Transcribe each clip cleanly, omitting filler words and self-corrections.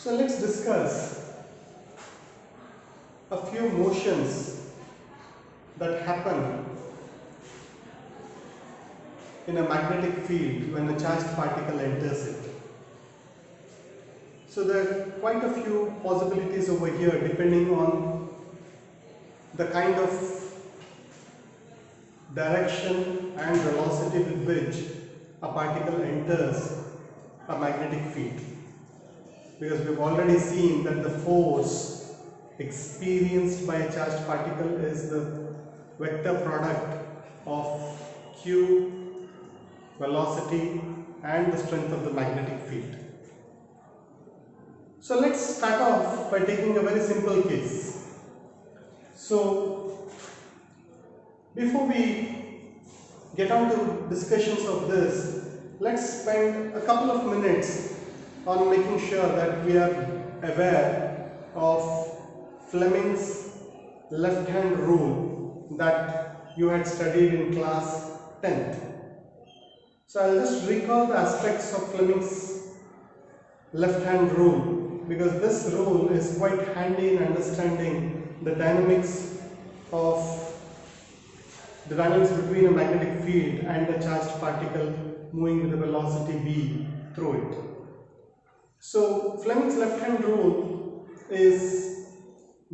So let's discuss a few motions that happen in a magnetic field when a charged particle enters it. So there are quite a few possibilities over here depending on the kind of direction and velocity with which a particle enters a magnetic field. Because we've already seen that the force experienced by a charged particle is the vector product of Q, velocity and the strength of the magnetic field. So let's start off by taking a very simple case. So before we get on to discussions of this, let's spend a couple of minutes on making sure that we are aware of Fleming's left-hand rule that you had studied in class 10th. So I'll just recall the aspects of Fleming's left-hand rule, because this rule is quite handy in understanding the dynamics between a magnetic field and a charged particle moving with a velocity v through it. So Fleming's left-hand rule is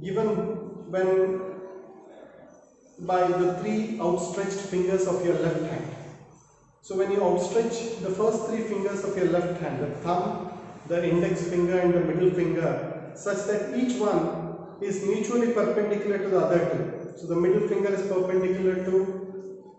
given by the three outstretched fingers of your left hand. So when you outstretch the first three fingers of your left hand, the thumb, the index finger and the middle finger, such that each one is mutually perpendicular to the other two. So the middle finger is perpendicular to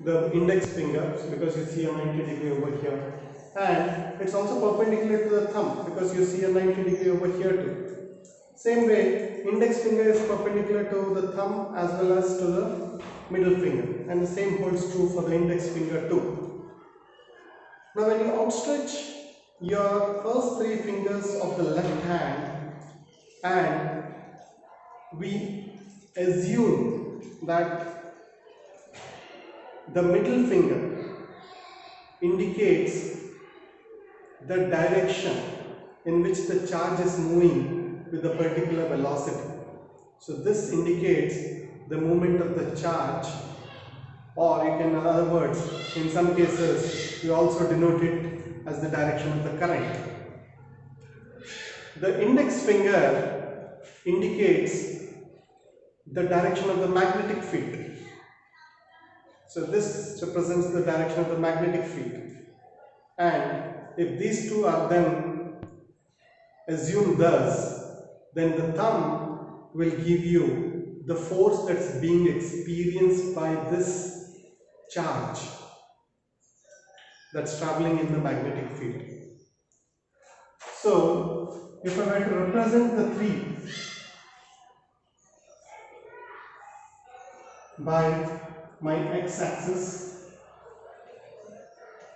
the index finger, because you see a 90 degree over here, and it's also perpendicular to the thumb because you see a 90 degree over here too. Same way, index finger is perpendicular to the thumb as well as to the middle finger, and the same holds true for the index finger too. Now when you outstretch your first three fingers of the left hand and we assume that the middle finger indicates the direction in which the charge is moving with a particular velocity. So this indicates the movement of the charge, or you can, in other words, in some cases you also denote it as the direction of the current. The index finger indicates the direction of the magnetic field. So this represents the direction of the magnetic field, and if these two are then assumed thus, then the thumb will give you the force that's being experienced by this charge that's traveling in the magnetic field. So if I were to represent the three by my x-axis,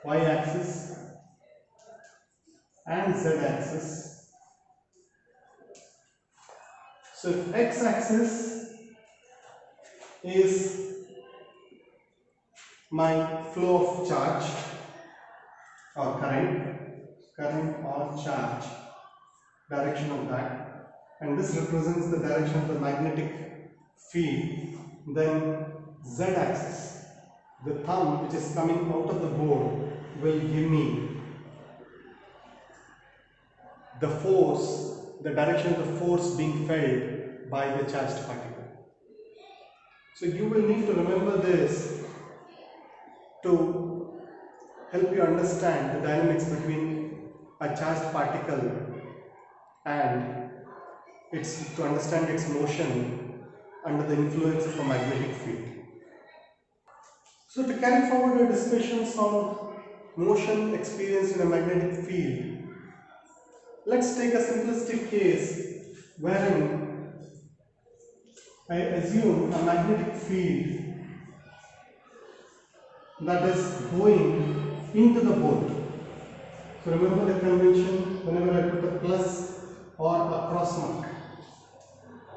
y-axis and z-axis. So if x-axis is my flow of charge or current or charge, direction of that, and this represents the direction of the magnetic field, then z-axis, the thumb which is coming out of the board, will give me the force, the direction of the force being felt by the charged particle. So you will need to remember this to help you understand the dynamics between a charged particle and to understand its motion under the influence of a magnetic field. So to carry forward our discussions on motion experienced in a magnetic field, let's take a simplistic case wherein I assume a magnetic field that is going into the board. So remember the convention, whenever I put a plus or a cross mark.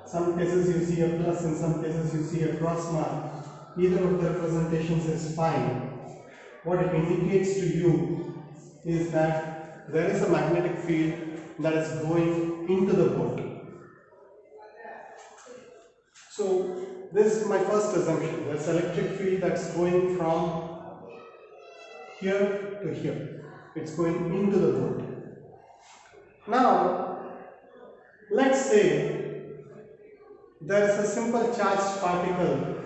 Some cases you see a plus, in some cases you see a cross mark. Either of the representations is fine. What it indicates to you is that there is a magnetic field that is going into the board. So this is my first assumption. There's electric field that's going from here to here. It's going into the board. Now, let's say there is a simple charged particle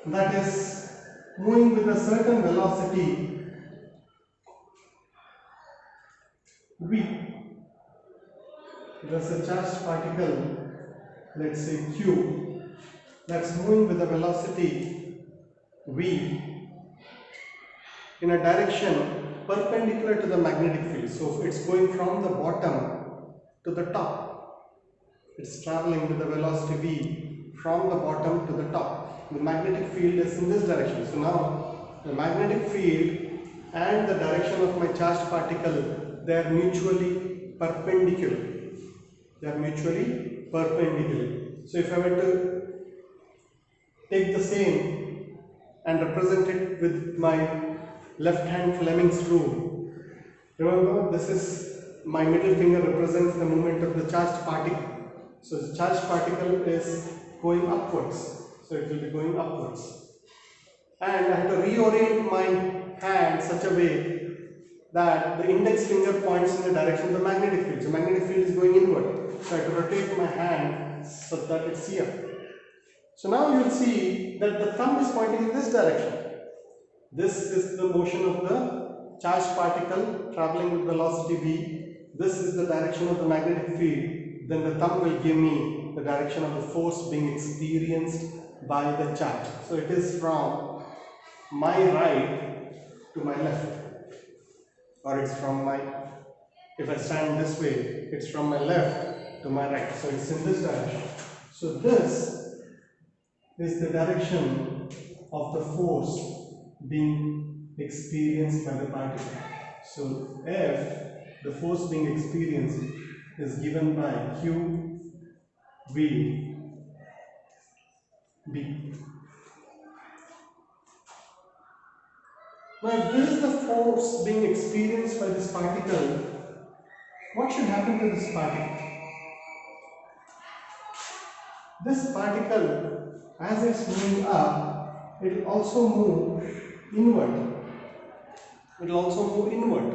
that is moving with a certain velocity v. There's a charged particle, let's say q, that's moving with a velocity v in a direction perpendicular to the magnetic field. So it's going from the bottom to the top. It's traveling with the velocity v from the bottom to the top. The magnetic field is in this direction. So now the magnetic field and the direction of my charged particle, they are mutually perpendicular. They are mutually perpendicular. So if I were to take the same and represent it with my left hand Fleming's rule, remember this is my middle finger represents the movement of the charged particle. So the charged particle is going upwards. So it will be going upwards. And I have to reorient my hand such a way that the index finger points in the direction of the magnetic field. So magnetic field is going inward. So I have to rotate my hand so that it's here. So now you will see that the thumb is pointing in this direction. This is the motion of the charged particle traveling with velocity v. This is the direction of the magnetic field. Then the thumb will give me the direction of the force being experienced by the charge. So it is from my right to my left, or it's from my, if I stand this way, it's from my left to my right. So it's in this direction. So this is the direction of the force being experienced by the particle. So F, the force being experienced, is given by Q V B. Now if this is the force being experienced by this particle, what should happen to this particle? This particle, as it's moving up, it will also move inward. It will also move inward.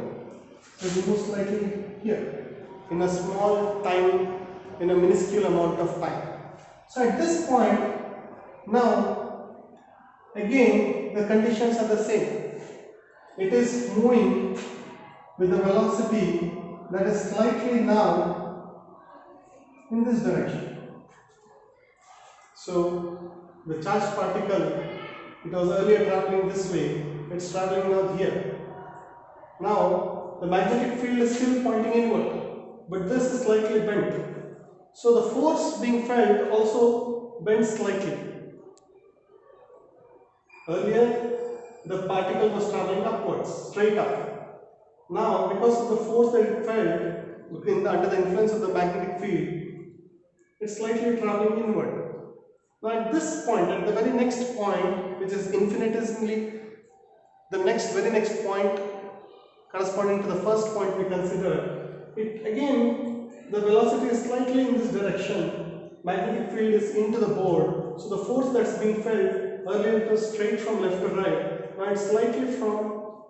So it moves slightly here in a small time, in a minuscule amount of time. So at this point, now again the conditions are the same. It is moving with a velocity that is slightly now in this direction. So the charged particle, it was earlier traveling this way, it's traveling now here. Now the magnetic field is still pointing inward, but this is slightly bent. So the force being felt also bends slightly. Earlier the particle was traveling upwards, straight up. Now because of the force that it felt under the influence of the magnetic field, it's slightly traveling inward. Now at this point, at the very next point, which is infinitesimally the very next point corresponding to the first point we considered, it again the velocity is slightly in this direction, magnetic field is into the board, so the force that's being felt, earlier it was straight from left to right, now it's slightly from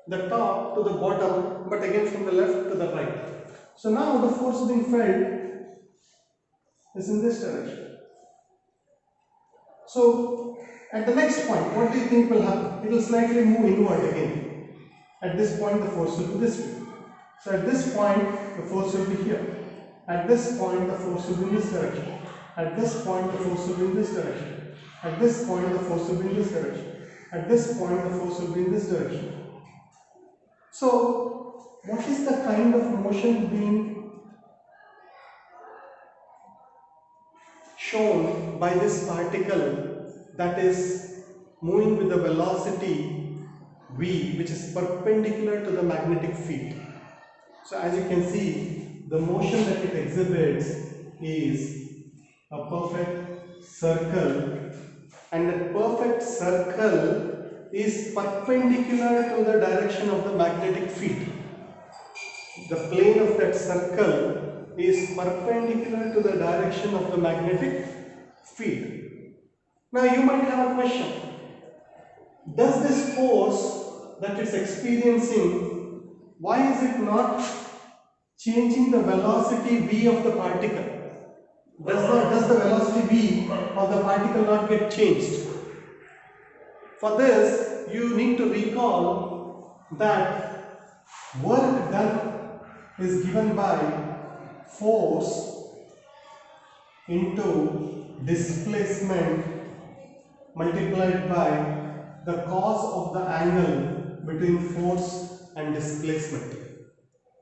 the top to the bottom, but again from the left to the right. So now the force being felt is in this direction. So at the next point, what do you think will happen? It will slightly move inward again. At this point the force will be this way. So at this point the force will be here. At this point the force will be in this direction. At this point the force will be in this direction. At this point the force will be in this direction. At this point the force will be in this direction. So what is the kind of motion being shown by this particle that is moving with the velocity v, which is perpendicular to the magnetic field? So as you can see, the motion that it exhibits is a perfect circle, and that perfect circle is perpendicular to the direction of the magnetic field. the plane of that circle is perpendicular to the direction of the magnetic field. Now you might have a question. Does this force that it's experiencing, why is it not changing the velocity v of the particle? Does the velocity v of the particle not get changed? For this, you need to recall that work done is given by force into displacement multiplied by the cos of the angle between force and displacement.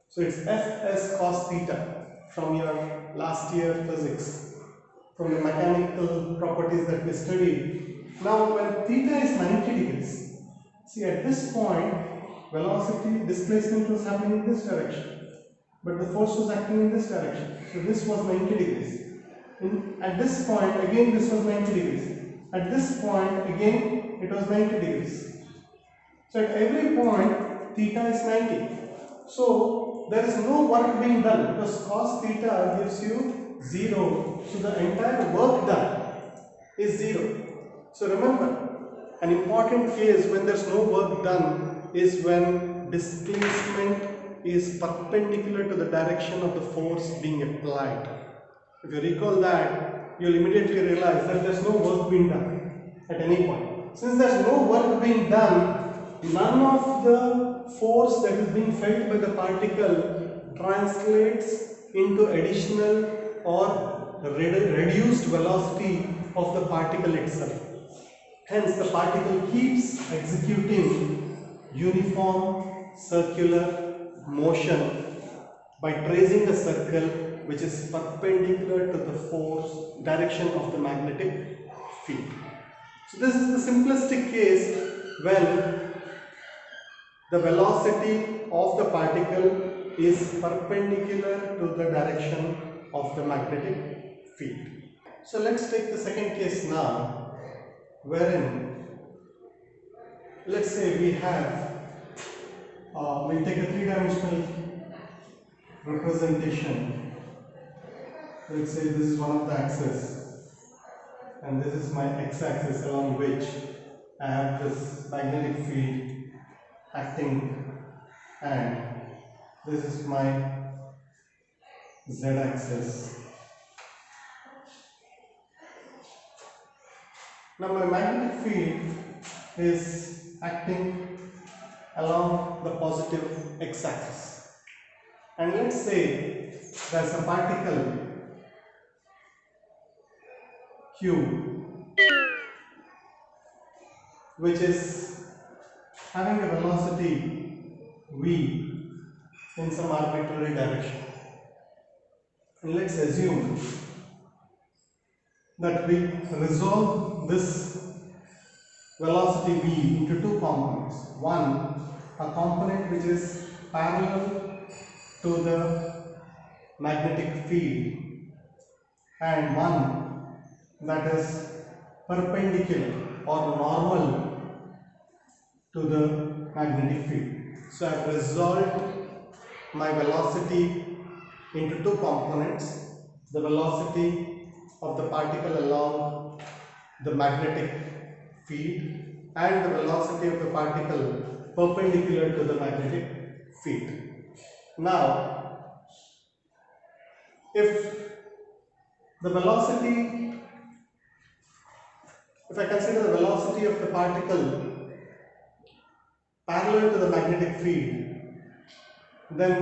So it's Fs cos theta from your last year physics, from the mechanical properties that we studied. Now when theta is 90 degrees, see at this point velocity displacement was happening in this direction, but the force was acting in this direction. So this was 90 degrees. At this point again this was 90 degrees. At this point again it was 90 degrees. So at every point theta is 90. So there is no work being done because cos theta gives you 0. So the entire work done is 0. So remember, an important case when there is no work done is when displacement is perpendicular to the direction of the force being applied. If you recall that, you will immediately realize that there is no work being done at any point. Since there is no work being done, none of the force that is being felt by the particle translates into additional or reduced velocity of the particle itself. Hence, the particle keeps executing uniform circular motion by tracing a circle which is perpendicular to the force direction of the magnetic field. So this is the simplistic case when the velocity of the particle is perpendicular to the direction of the magnetic field. So let's take the second case now, wherein let's say we have we'll take a three-dimensional representation. Let's say this is one of the axes and this is my x-axis along which I have this magnetic field acting, and this is my z-axis. Now my magnetic field is acting along the positive x-axis, and let's say there's a particle Q which is having a velocity v in some arbitrary direction. And let's assume that we resolve this velocity v into two components. One, a component which is parallel to the magnetic field, and one that is perpendicular or normal to the magnetic field. So I have resolved my velocity into two components: the velocity of the particle along the magnetic field and the velocity of the particle perpendicular to the magnetic field. Now, if I consider the velocity of the particle parallel to the magnetic field, then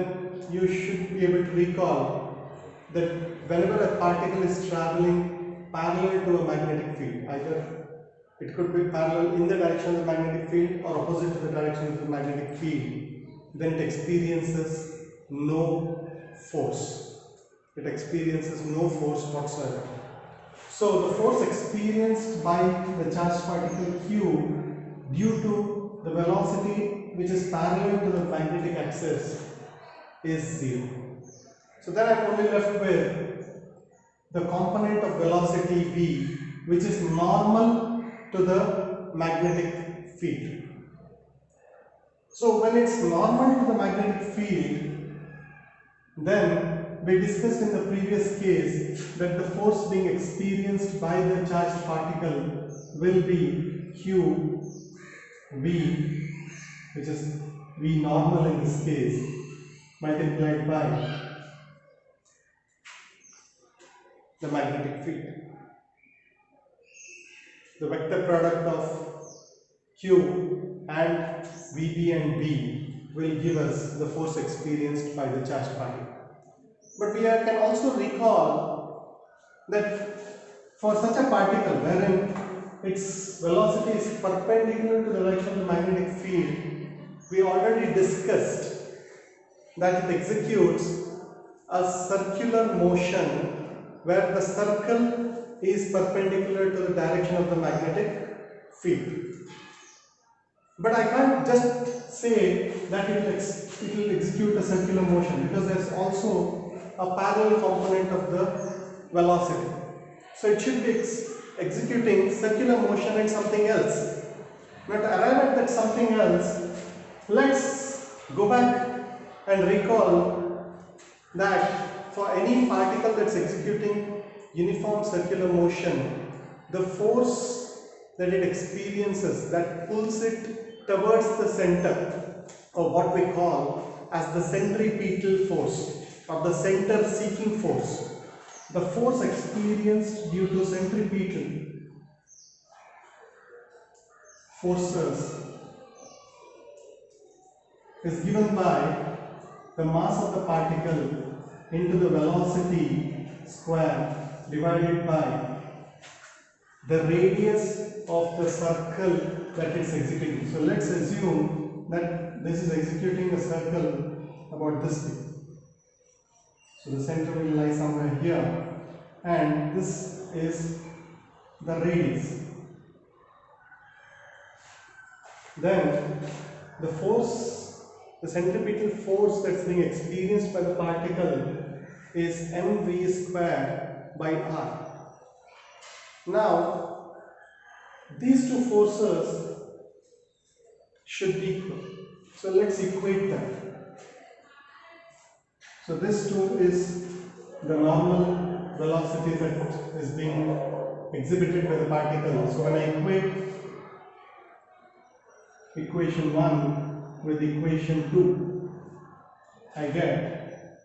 you should be able to recall that whenever a particle is traveling parallel to a magnetic field, either it could be parallel in the direction of the magnetic field or opposite to the direction of the magnetic field, then it experiences no force. It experiences no force whatsoever. So the force experienced by the charged particle Q due to the velocity which is parallel to the magnetic axis is 0. So then I am only left with the component of velocity v which is normal to the magnetic field. So when it's normal to the magnetic field, Then we discussed in the previous case that the force being experienced by the charged particle will be Q V, which is V normal in this case, multiplied by the magnetic field. The vector product of Q and VB and B will give us the force experienced by the charged particle. But we can also recall that for such a particle wherein its velocity is perpendicular to the direction of the magnetic field, we already discussed that it executes a circular motion where the circle is perpendicular to the direction of the magnetic field. But I can't just say that it will execute a circular motion, because there is also a parallel component of the velocity. So it should be executing circular motion and something else. Now to arrive at that something else, let's go back and recall that for any particle that's executing uniform circular motion, the force that it experiences that pulls it towards the center, or what we call as the centripetal force or the center seeking force, the force experienced due to centripetal forces is given by the mass of the particle into the velocity square divided by the radius of the circle that it's executing. So let's assume that this is executing a circle about this big. So the center will lie somewhere here, and this is the radius. Then the force, the centripetal force that's being experienced by the particle is mv square by r. Now these two forces should be equal. So let's equate them. So this too is the normal velocity that is being exhibited by the particle. So when I equate equation 1 with equation 2, I get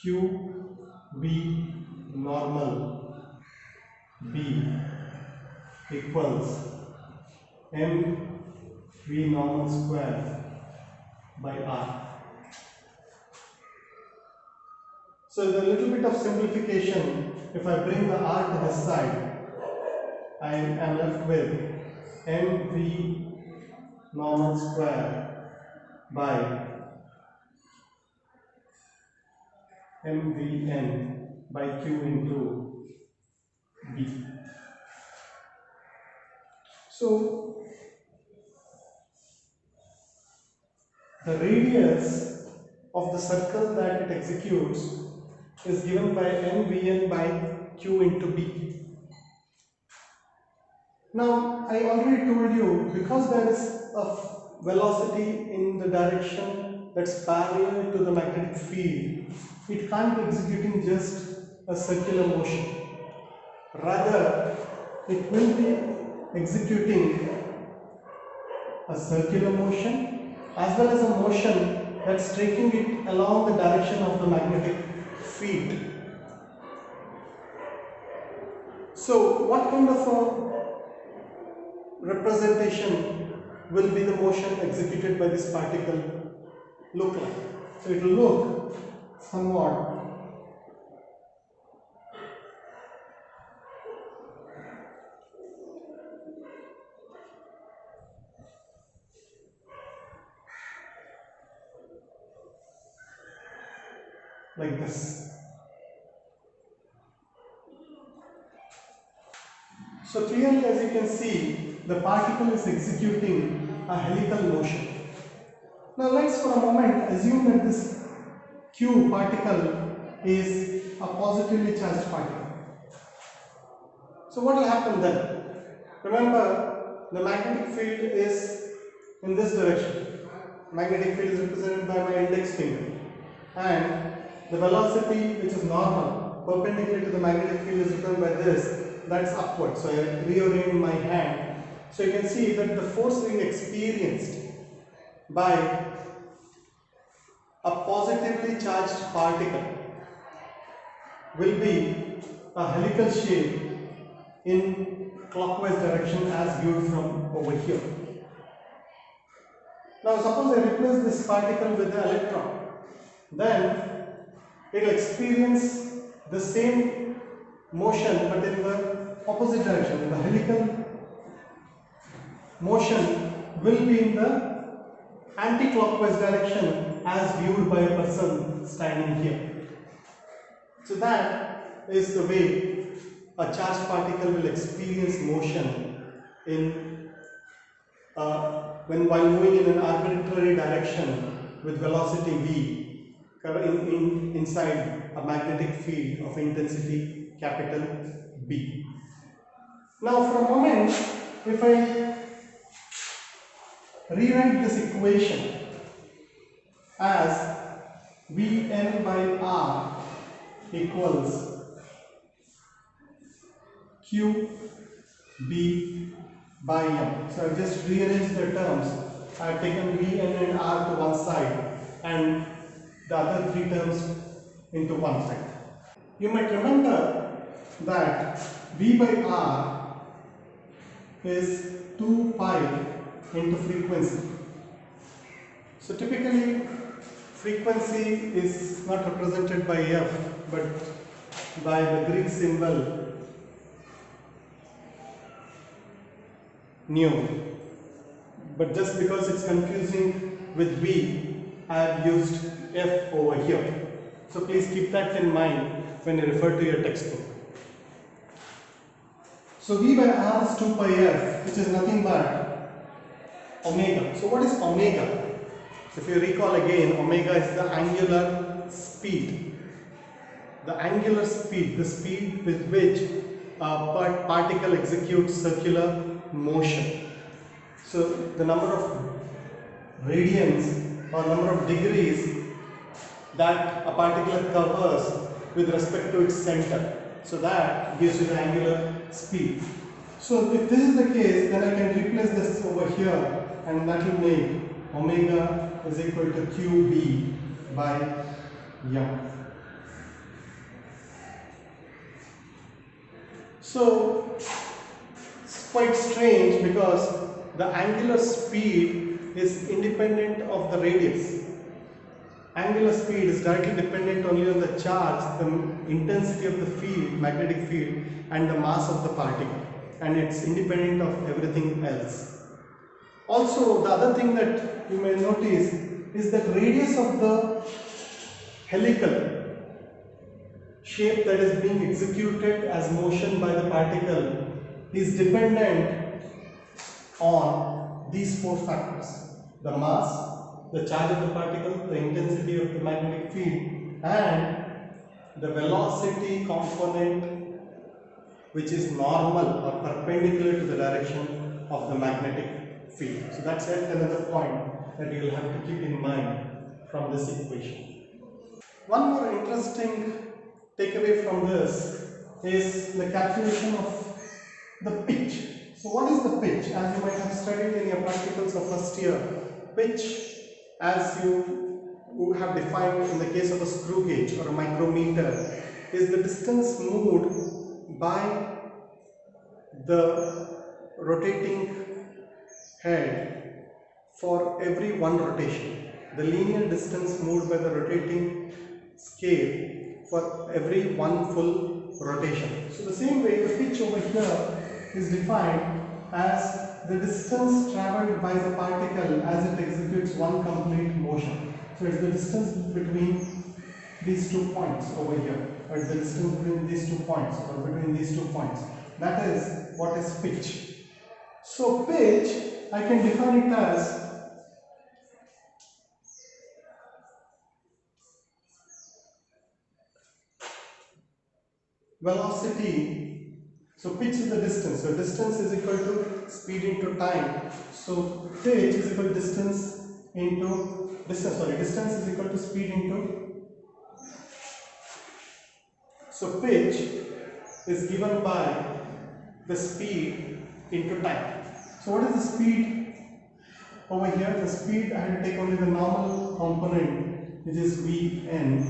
Q B normal B equals M V normal square by R. So with a little bit of simplification, if I bring the R to this side, I am left with mv normal square by mvn by q into b. So the radius of the circle that it executes is given by mvn by q into b. Now I already told you, because there is a velocity in the direction that's parallel to the magnetic field, it can't be executing just a circular motion. Rather, it will be executing a circular motion as well as a motion that's taking it along the direction of the magnetic field. So what kind of a representation will be the motion executed by this particle look like? So it will look somewhat like this. So clearly, as you can see, the particle is executing a helical motion. Now let's for a moment assume that this Q particle is a positively charged particle. So what will happen then? Remember, the magnetic field is in this direction. Magnetic field is represented by my index finger, and the velocity which is normal, perpendicular to the magnetic field, is written by this, that's upward. So I reorient my hand. So you can see that the force being experienced by a positively charged particle will be a helical shape in clockwise direction as viewed from over here. Now suppose I replace this particle with the electron, then it will experience the same motion but in the opposite direction. The helical motion will be in the anti-clockwise direction as viewed by a person standing here. So that is the way a charged particle will experience motion in while moving in an arbitrary direction with velocity v inside a magnetic field of intensity capital B. Now for a moment, if I rewrite this equation as Vn by R equals QB by M. So I have just rearranged the terms. I have taken Vn and R to one side and the other three terms into one side. You might remember that V by R is 2 pi into frequency. So typically frequency is not represented by F but by the Greek symbol nu. But just because it's confusing with V, I have used F over here. So please keep that in mind when you refer to your textbook. So V by R is 2 pi F, which is nothing but omega. So what is omega? If you recall again, omega is the angular speed. The angular speed, the speed with which a particle executes circular motion. So the number of radians or number of degrees that a particle covers with respect to its center. So that gives you the angular speed. So if this is the case, then I can replace this over here and that will make omega is equal to QB by M. So it's quite strange because the angular speed is independent of the radius. Angular speed is directly dependent only on the charge, the intensity of the field, magnetic field, and the mass of the particle, and it's independent of everything else. Also, the other thing that you may notice is that radius of the helical shape that is being executed as motion by the particle is dependent on these four factors: the mass, the charge of the particle, the intensity of the magnetic field, and the velocity component, which is normal or perpendicular to the direction of the magnetic field. So that's yet another point that you will have to keep in mind from this equation. One more interesting takeaway from this is the calculation of the pitch. So what is the pitch? As you might have studied in your practicals of first year, pitch, as you would have defined in the case of a screw gauge or a micrometer, is the distance moved by the rotating head for every one rotation. The linear distance moved by the rotating scale for every one full rotation. So the same way, the pitch over here is defined as the distance travelled by the particle as it executes one complete motion. So it's the distance between these 2 points over here, or it's the distance between these 2 points, or between these 2 points. That is what is pitch. So pitch, I can define it as velocity. So pitch is the distance. So distance is equal to speed into time. So pitch is equal to distance is equal to speed into So pitch is given by the speed into time. So what is the speed over here? The speed, I will take only the normal component, which is Vn,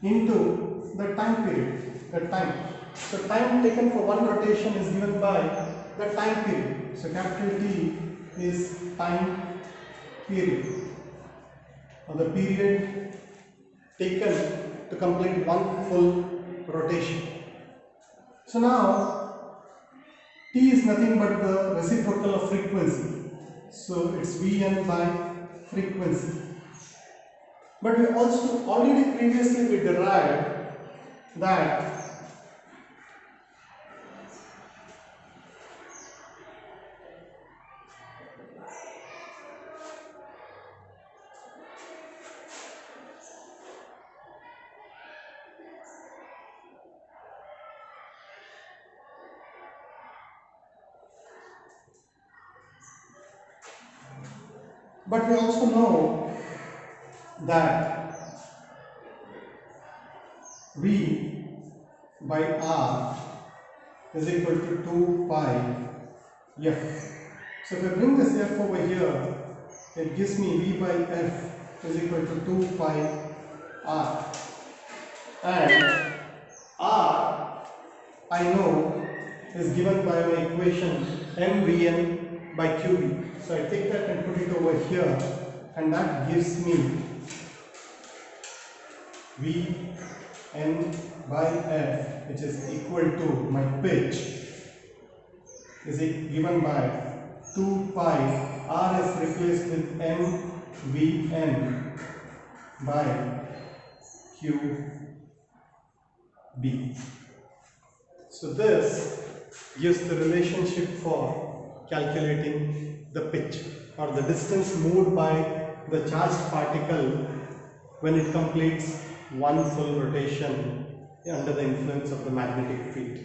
into the time period, the time. So time taken for one rotation is given by the time period. So capital T is time period, or the period taken to complete one full rotation. So now T is nothing but the reciprocal of frequency. So it's Vn by frequency. But we also already previously we derived that we also know that V by R is equal to 2 pi F. So if I bring this F over here, it gives me V by F is equal to 2 pi R. And R, I know, is given by my equation mVn by qB. So I take that and put it over here, and that gives me Vn by F, which is equal to my pitch is given by 2 pi. R is replaced with mVn by qB. So this gives the relationship for calculating the pitch, or the distance moved by the charged particle when it completes one full rotation under the influence of the magnetic field.